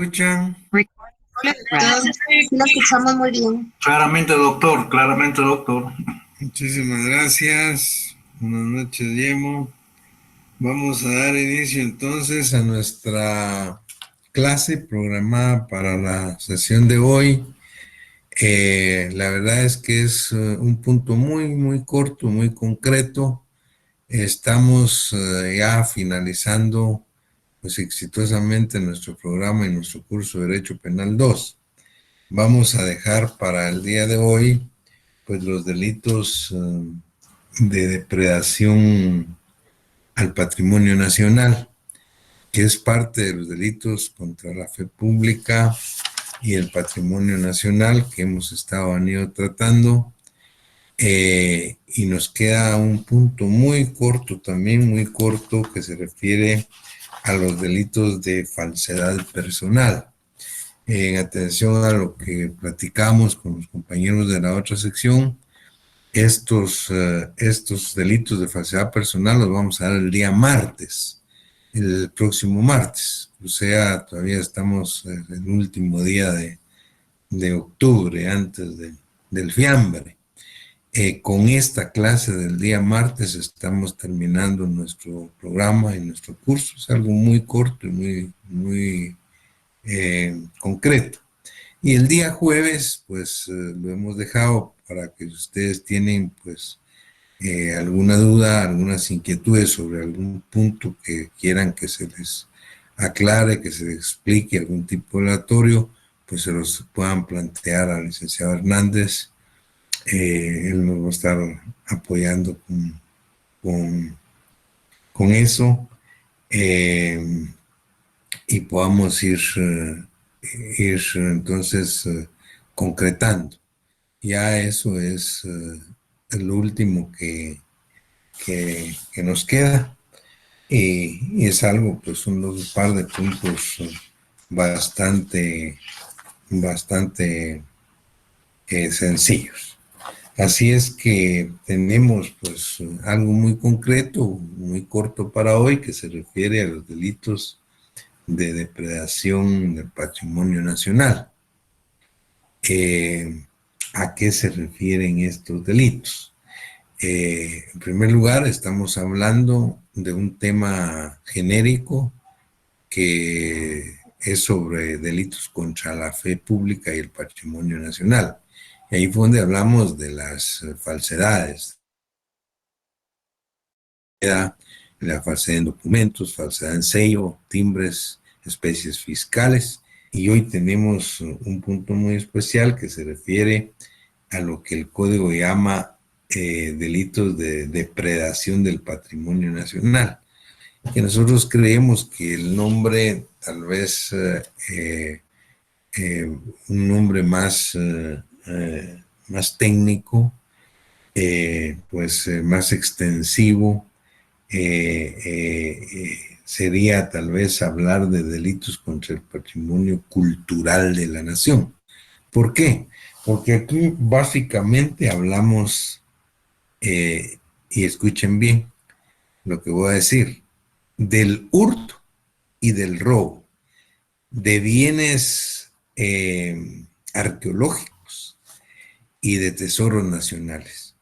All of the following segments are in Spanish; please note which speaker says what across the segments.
Speaker 1: ¿Escuchan?
Speaker 2: Doctor, sí lo escuchamos muy bien.
Speaker 1: Claramente, doctor, claramente, doctor. Muchísimas gracias. Buenas noches, Diego. Vamos a dar inicio entonces a nuestra clase programada para la sesión de hoy. La verdad es que es un punto muy corto, muy concreto. Estamos ya finalizando pues exitosamente nuestro programa y nuestro curso de Derecho Penal 2. Vamos a dejar para el día de hoy pues los delitos de depredación al patrimonio nacional, que es parte de los delitos contra la fe pública y el patrimonio nacional que hemos venido tratando. Y nos queda un punto muy corto, también muy corto, que se refiere a los delitos de falsedad personal. En atención a lo que platicamos con los compañeros de la otra sección, estos delitos de falsedad personal los vamos a dar el día martes, el próximo martes. O sea, todavía estamos en el último día de octubre, antes del fiambre. Con esta clase del día martes estamos terminando nuestro programa y nuestro curso. Es algo muy corto y muy concreto. Y el día jueves, pues lo hemos dejado para que ustedes tienen, pues, alguna duda, algunas inquietudes sobre algún punto que quieran que se les aclare, que se les explique algún tipo de aleatorio, pues se los puedan plantear al licenciado Hernández. Él nos va a estar apoyando con eso, y podamos ir entonces concretando. Ya eso es lo último que nos queda, y es algo, pues un par de puntos bastante sencillos. Así es que tenemos pues algo muy concreto, muy corto para hoy, que se refiere a los delitos de depredación del patrimonio nacional. ¿A qué se refieren estos delitos? En primer lugar, estamos hablando de un tema genérico que es sobre delitos contra la fe pública y el patrimonio nacional. Y ahí fue donde hablamos de las falsedades. La falsedad en documentos, falsedad en sello, timbres, especies fiscales. Y hoy tenemos un punto muy especial que se refiere a lo que el código llama delitos de depredación del patrimonio nacional, que nosotros creemos que el nombre, tal vez un nombre más técnico, más extensivo, sería tal vez hablar de delitos contra el patrimonio cultural de la nación. ¿Por qué? Porque aquí básicamente hablamos, y escuchen bien lo que voy a decir, del hurto y del robo de bienes arqueológicos y de tesoros nacionales.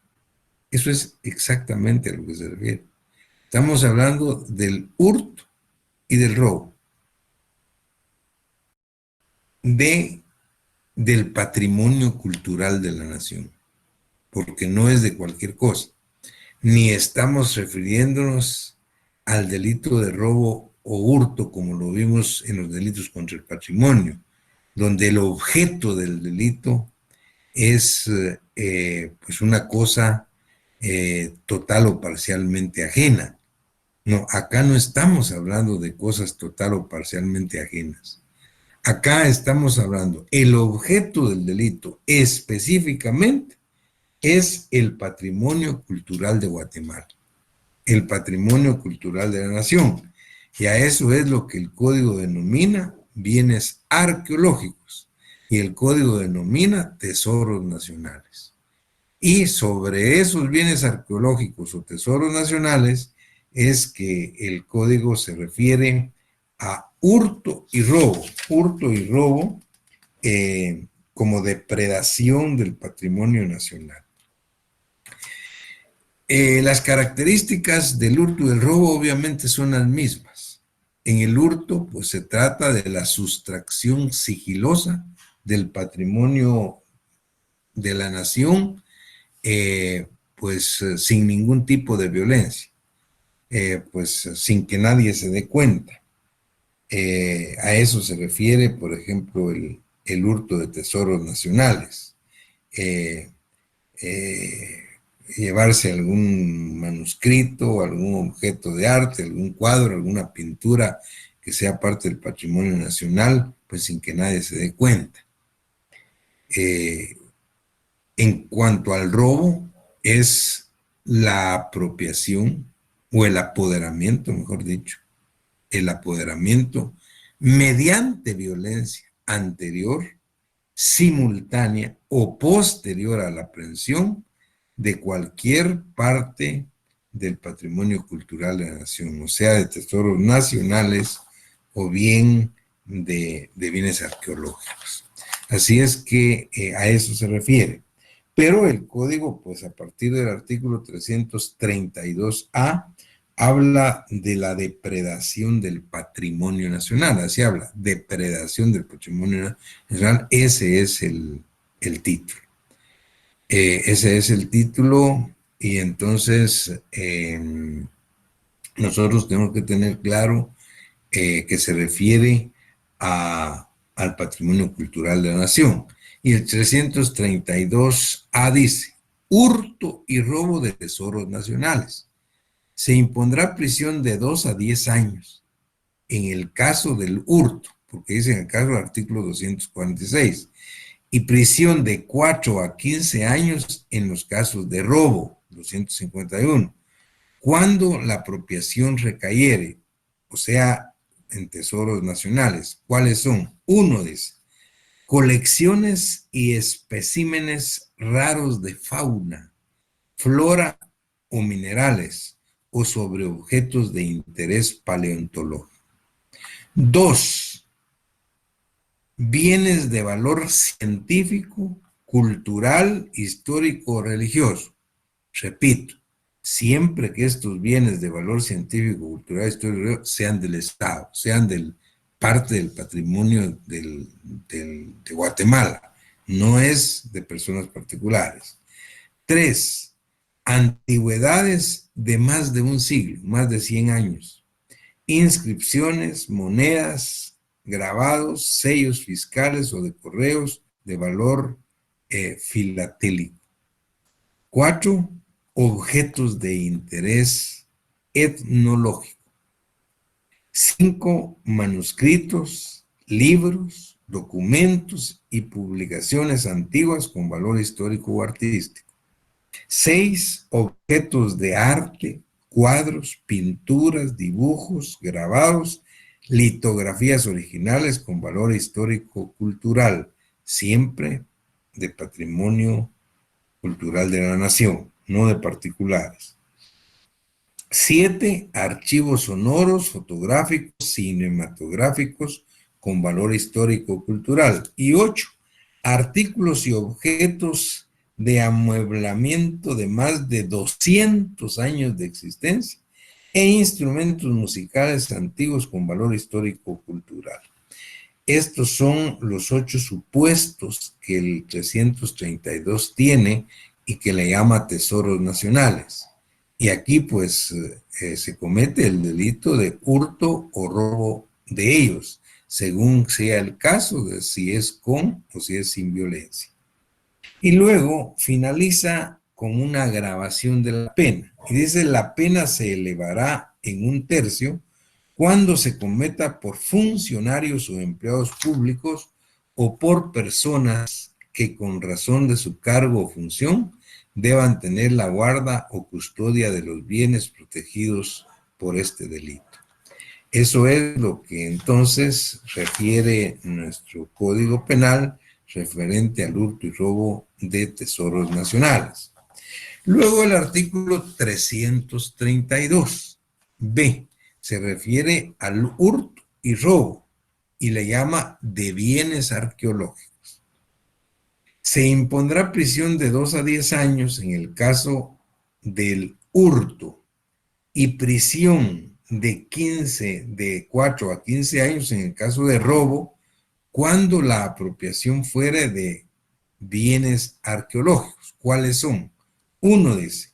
Speaker 1: Eso es exactamente a lo que se refiere. Estamos hablando del hurto y del robo del patrimonio cultural de la nación, porque no es de cualquier cosa. Ni estamos refiriéndonos al delito de robo o hurto como lo vimos en los delitos contra el patrimonio, donde el objeto del delito es pues una cosa total o parcialmente ajena. No, acá no estamos hablando de cosas total o parcialmente ajenas. Acá estamos hablando, el objeto del delito específicamente es el patrimonio cultural de Guatemala, el patrimonio cultural de la nación. Y a eso es lo que el código denomina bienes arqueológicos y el código denomina tesoros nacionales. Y sobre esos bienes arqueológicos o tesoros nacionales es que el código se refiere a hurto y robo. Hurto y robo como depredación del patrimonio nacional. Las características del hurto y del robo obviamente son las mismas. En el hurto, pues se trata de la sustracción sigilosa del patrimonio de la nación, sin ningún tipo de violencia, sin que nadie se dé cuenta. A eso se refiere, por ejemplo, el hurto de tesoros nacionales. Llevarse algún manuscrito, algún objeto de arte, algún cuadro, alguna pintura que sea parte del patrimonio nacional, pues sin que nadie se dé cuenta. En cuanto al robo, es la apropiación o el apoderamiento, mejor dicho, el apoderamiento mediante violencia anterior, simultánea o posterior a la aprehensión de cualquier parte del patrimonio cultural de la nación, o sea, de tesoros nacionales o bien de bienes arqueológicos. Así es que a eso se refiere. Pero el código, pues a partir del artículo 332A, habla de la depredación del patrimonio nacional. Así habla, depredación del patrimonio nacional. Ese es el título. Ese es el título y entonces nosotros tenemos que tener claro que se refiere al patrimonio cultural de la nación. Y el 332A dice, hurto y robo de tesoros nacionales. Se impondrá prisión de 2 a 10 años en el caso del hurto, porque dice en el caso del artículo 246, y prisión de 4 a 15 años en los casos de robo, 251, cuando la apropiación recayere, o sea, en tesoros nacionales. ¿Cuáles son? Uno dice, colecciones y especímenes raros de fauna, flora o minerales, o sobre objetos de interés paleontológico. 2. Bienes de valor científico, cultural, histórico o religioso. Repito, siempre que estos bienes de valor científico, cultural, histórico, sean del Estado, sean parte del patrimonio de Guatemala, no es de personas particulares. 3. Antigüedades de más de un siglo, más de 100 años. Inscripciones, monedas, grabados, sellos fiscales o de correos de valor filatélico. 4. Objetos de interés etnológico. 5. Manuscritos, libros, documentos y publicaciones antiguas con valor histórico o artístico. 6. Objetos de arte, cuadros, pinturas, dibujos, grabados, litografías originales con valor histórico cultural, siempre de patrimonio cultural de la nación, no de particulares. 7. Archivos sonoros, fotográficos, cinematográficos con valor histórico cultural. Y 8. Artículos y objetos de amueblamiento de más de 200 años de existencia e instrumentos musicales antiguos con valor histórico cultural. Estos son los 8 supuestos que el 332 tiene y que le llama tesoros nacionales. Y aquí pues se comete el delito de hurto o robo de ellos, según sea el caso de si es con o si es sin violencia. Y luego finaliza con una agravación de la pena. Y dice, la pena se elevará en 1/3 cuando se cometa por funcionarios o empleados públicos o por personas que con razón de su cargo o función deban tener la guarda o custodia de los bienes protegidos por este delito. Eso es lo que entonces refiere nuestro Código Penal referente al hurto y robo de tesoros nacionales. Luego el artículo 332b se refiere al hurto y robo, y le llama de bienes arqueológicos. Se impondrá prisión de 2 a 10 años en el caso del hurto y prisión de 4 a 15 años en el caso de robo, cuando la apropiación fuera de bienes arqueológicos. ¿Cuáles son? Uno dice,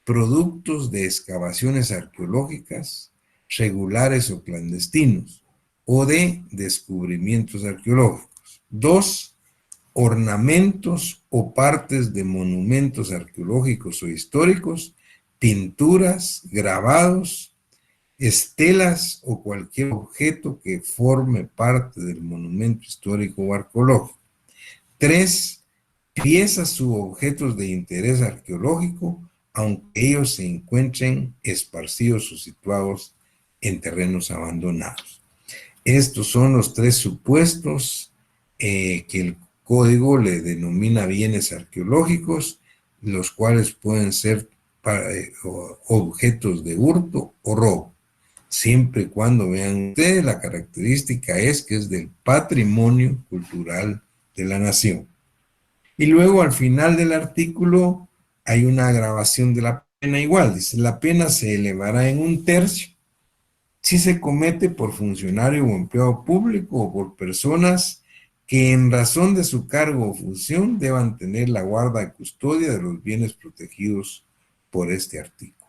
Speaker 1: productos de excavaciones arqueológicas, regulares o clandestinos, o de descubrimientos arqueológicos. 2, ornamentos o partes de monumentos arqueológicos o históricos, pinturas, grabados, estelas o cualquier objeto que forme parte del monumento histórico o arqueológico. 3, piezas u objetos de interés arqueológico, aunque ellos se encuentren esparcidos o situados en terrenos abandonados. Estos son los 3 supuestos que el código le denomina bienes arqueológicos, los cuales pueden ser objetos de hurto o robo. Siempre y cuando vean ustedes, la característica es que es del patrimonio cultural de la nación. Y luego al final del artículo hay una agravación de la pena igual. Dice, la pena se elevará en 1/3 si se comete por funcionario o empleado público o por personas que en razón de su cargo o función deban tener la guarda y custodia de los bienes protegidos por este artículo.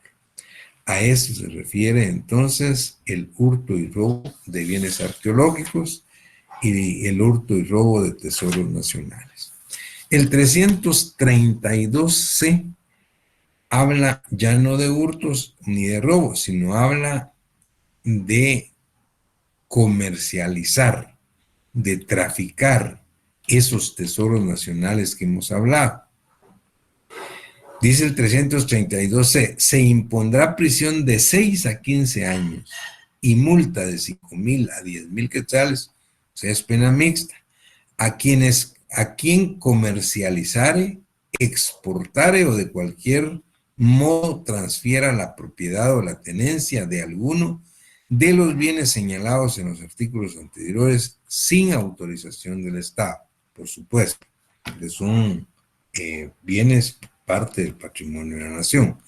Speaker 1: A eso se refiere entonces el hurto y robo de bienes arqueológicos y el hurto y robo de tesoros nacionales. El 332C habla ya no de hurtos ni de robos, sino habla de comercializar, de traficar esos tesoros nacionales que hemos hablado. Dice el 332C, se impondrá prisión de 6 a 15 años y multa de 5,000 a 10,000 quetzales, o sea, es pena mixta, a quien comercializare, exportare o de cualquier modo transfiera la propiedad o la tenencia de alguno de los bienes señalados en los artículos anteriores sin autorización del Estado, por supuesto, que son bienes parte del patrimonio de la nación.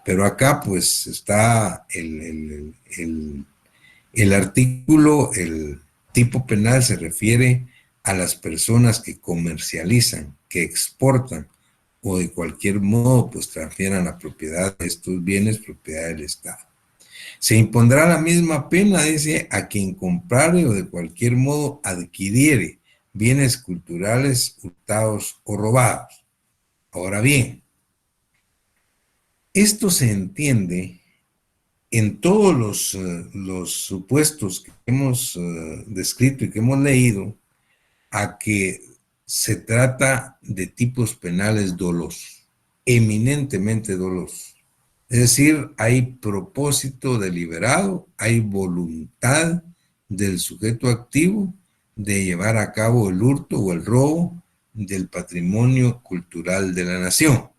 Speaker 1: Pero acá pues está el artículo, el tipo penal se refiere a las personas que comercializan, que exportan o de cualquier modo pues transfieran la propiedad de estos bienes, propiedad del Estado. Se impondrá la misma pena, dice, a quien comprare o de cualquier modo adquiriere bienes culturales hurtados o robados. Ahora bien, esto se entiende en todos los supuestos que hemos descrito y que hemos leído, a que se trata de tipos penales dolosos, eminentemente dolosos. Es decir, hay propósito deliberado, hay voluntad del sujeto activo de llevar a cabo el hurto o el robo del patrimonio cultural de la nación.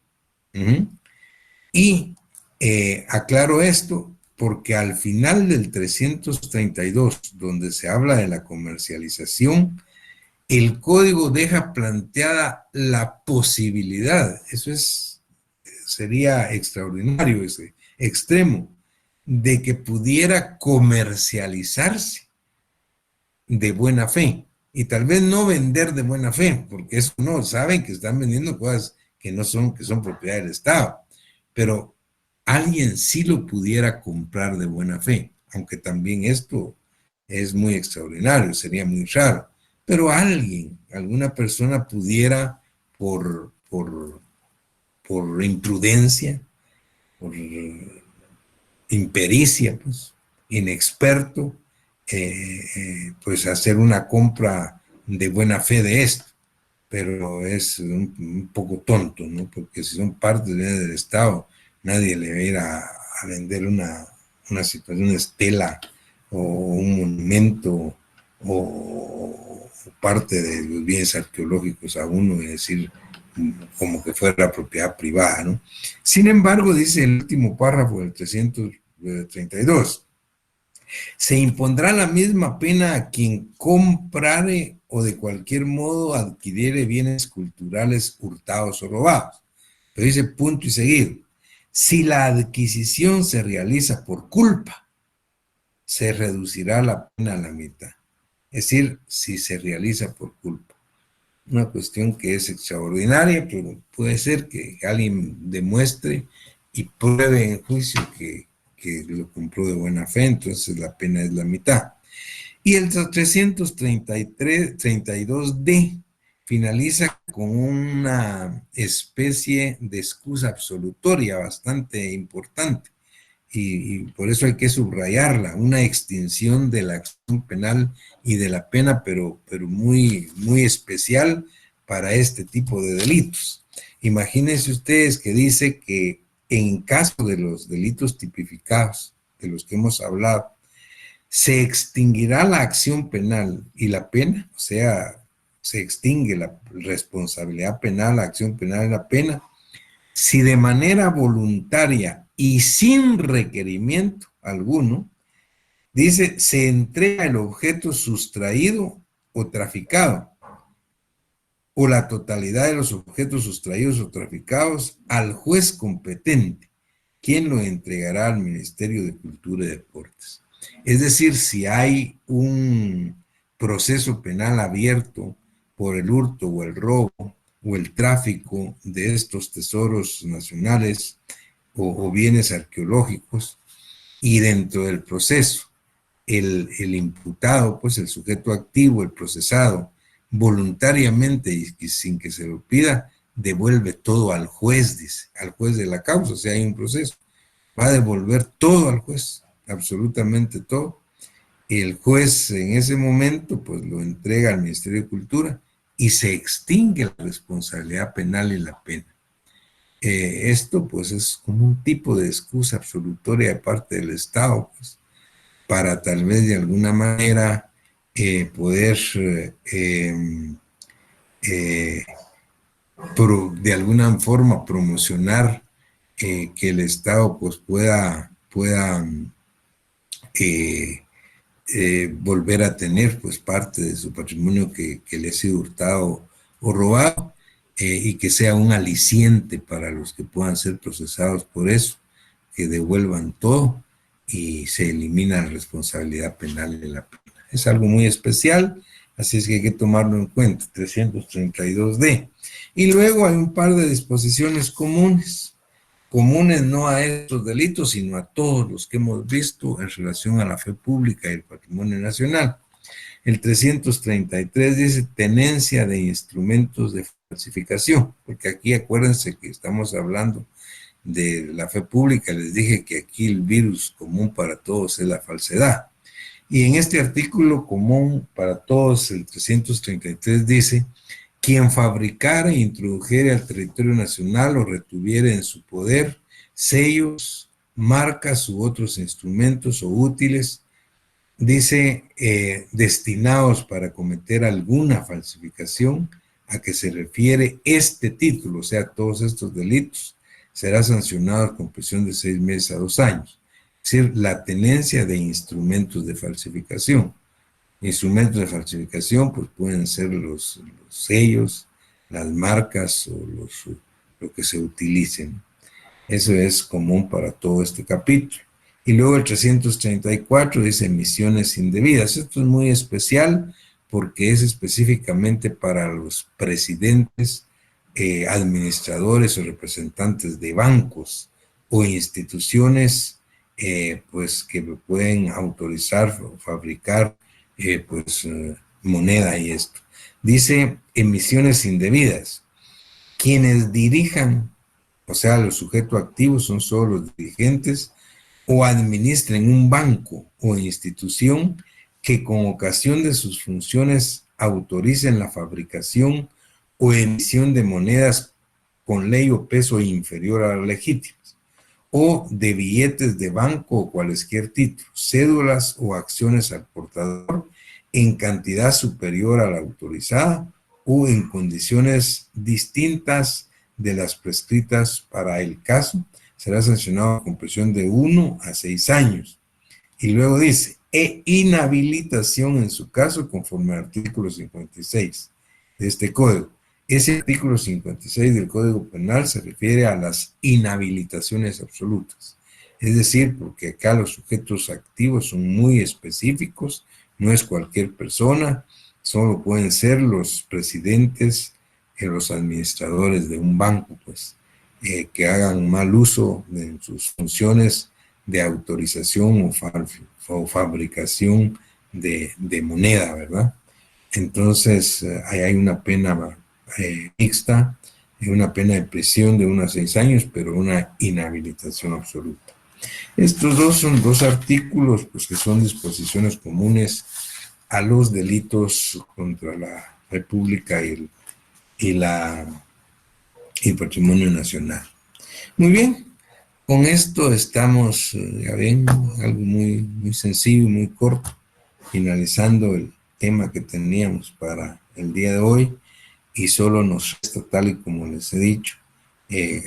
Speaker 1: Y aclaro esto porque al final del 332, donde se habla de la comercialización, el código deja planteada la posibilidad, eso sería extraordinario, ese extremo, de que pudiera comercializarse de buena fe. Y tal vez no vender de buena fe, porque eso no, saben que están vendiendo cosas que no son, que son propiedad del Estado. Pero alguien sí lo pudiera comprar de buena fe, aunque también esto es muy extraordinario, sería muy raro. Pero alguien, alguna persona pudiera por imprudencia, por impericia, pues, inexperto, pues hacer una compra de buena fe de esto. Pero es un poco tonto, ¿no? Porque si son partes del Estado, nadie le va a ir a vender una situación, una estela o un monumento o parte de los bienes arqueológicos a uno y decir como que fuera propiedad privada, ¿no? Sin embargo, dice el último párrafo del 332, Se impondrá la misma pena a quien comprare o de cualquier modo adquiriere bienes culturales hurtados o robados. Pero dice punto y seguido. Si la adquisición se realiza por culpa, se reducirá la pena a la mitad. Es decir, si se realiza por culpa. Una cuestión que es extraordinaria, pero puede ser que alguien demuestre y pruebe en juicio que lo compró de buena fe, entonces la pena es la mitad. Y el 332D finaliza con una especie de excusa absolutoria bastante importante. Y por eso hay que subrayarla, una extinción de la acción penal y de la pena, pero muy, muy especial para este tipo de delitos. Imagínense ustedes que dice que en caso de los delitos tipificados, de los que hemos hablado, se extinguirá la acción penal y la pena, o sea, se extingue la responsabilidad penal, la acción penal y la pena, si de manera voluntaria y sin requerimiento alguno, dice, se entrega el objeto sustraído o traficado, o la totalidad de los objetos sustraídos o traficados al juez competente, quien lo entregará al Ministerio de Cultura y Deportes. Es decir, si hay un proceso penal abierto por el hurto o el robo o el tráfico de estos tesoros nacionales o bienes arqueológicos, y dentro del proceso el imputado, pues el sujeto activo, el procesado, voluntariamente y sin que se lo pida, devuelve todo al juez, dice, al juez de la causa, o sea, hay un proceso, va a devolver todo al juez, absolutamente todo. El juez en ese momento pues lo entrega al Ministerio de Cultura y se extingue la responsabilidad penal y la pena. Esto pues es como un tipo de excusa absolutoria de parte del Estado, pues, para tal vez de alguna manera poder de alguna forma promocionar que el Estado pues pueda eh, volver a tener pues parte de su patrimonio que le ha sido hurtado o robado, y que sea un aliciente para los que puedan ser procesados por eso, que devuelvan todo y se elimina la responsabilidad penal de la pena. Es algo muy especial, así es que hay que tomarlo en cuenta, 332D. Y luego hay un par de disposiciones comunes no a estos delitos, sino a todos los que hemos visto en relación a la fe pública y el patrimonio nacional. El 333 dice tenencia de instrumentos de falsificación, porque aquí acuérdense que estamos hablando de la fe pública, les dije que aquí el virus común para todos es la falsedad. Y en este artículo común para todos, el 333 dice, quien fabricara e introdujere al territorio nacional o retuviere en su poder sellos, marcas u otros instrumentos o útiles, dice, destinados para cometer alguna falsificación a que se refiere este título, o sea, todos estos delitos, será sancionado con prisión de 6 meses a 2 años. Es decir, la tenencia de instrumentos de falsificación. Instrumentos de falsificación, pues pueden ser los sellos, las marcas o lo que se utilicen. Eso es común para todo este capítulo. Y luego el 334 dice emisiones indebidas. Esto es muy especial porque es específicamente para los presidentes, administradores o representantes de bancos o instituciones pues que pueden autorizar o fabricar moneda y esto. Dice emisiones indebidas. Quienes dirijan, o sea, los sujetos activos son solo los dirigentes, o administren un banco o institución que con ocasión de sus funciones autoricen la fabricación o emisión de monedas con ley o peso inferior a las legítimas, o de billetes de banco o cualesquier títulos, cédulas o acciones al portador en cantidad superior a la autorizada o en condiciones distintas de las prescritas para el caso, será sancionado con prisión de 1 a 6 años. Y luego dice, e inhabilitación en su caso conforme al artículo 56 de este código. Ese artículo 56 del Código Penal se refiere a las inhabilitaciones absolutas. Es decir, porque acá los sujetos activos son muy específicos, no es cualquier persona, solo pueden ser los presidentes y los administradores de un banco, pues, que hagan mal uso de sus funciones de autorización o fabricación de moneda, ¿verdad? Entonces, ahí hay una pena mixta, una pena de prisión de unos 6 años, pero una inhabilitación absoluta. Estos dos son dos artículos pues, que son disposiciones comunes a los delitos contra la República y el patrimonio nacional. Muy bien, con esto estamos, ya ven, algo muy sencillo, muy corto, finalizando el tema que teníamos para el día de hoy, y solo nos resta, tal y como les he dicho,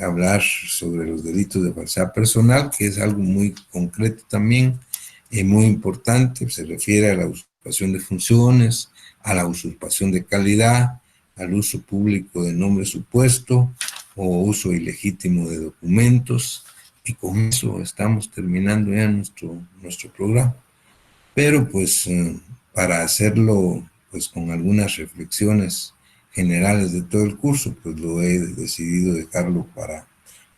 Speaker 1: hablar sobre los delitos de falsedad personal, que es algo muy concreto también, muy importante, se refiere a la usurpación de funciones, a la usurpación de calidad, al uso público de nombre supuesto o uso ilegítimo de documentos, y con eso estamos terminando ya nuestro programa. Pero pues para hacerlo pues con algunas reflexiones generales de todo el curso, pues lo he decidido dejarlo para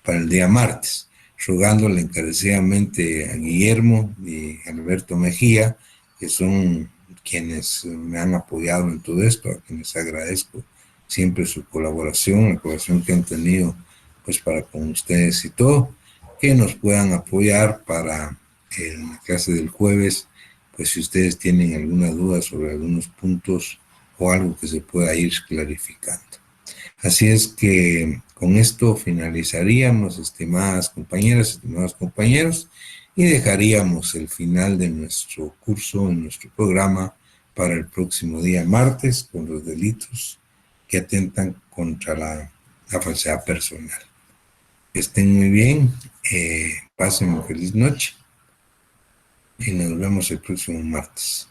Speaker 1: el día martes, rogándole encarecidamente a Guillermo y Alberto Mejía, que son quienes me han apoyado en todo esto, a quienes agradezco siempre su colaboración, la colaboración que han tenido pues para con ustedes y todo, que nos puedan apoyar para la clase del jueves, pues si ustedes tienen alguna duda sobre algunos puntos o algo que se pueda ir clarificando. Así es que con esto finalizaríamos, estimadas compañeras, estimados compañeros, y dejaríamos el final de nuestro curso, en nuestro programa, para el próximo día martes, con los delitos que atentan contra la falsedad personal. Que estén muy bien, pasen una feliz noche y nos vemos el próximo martes.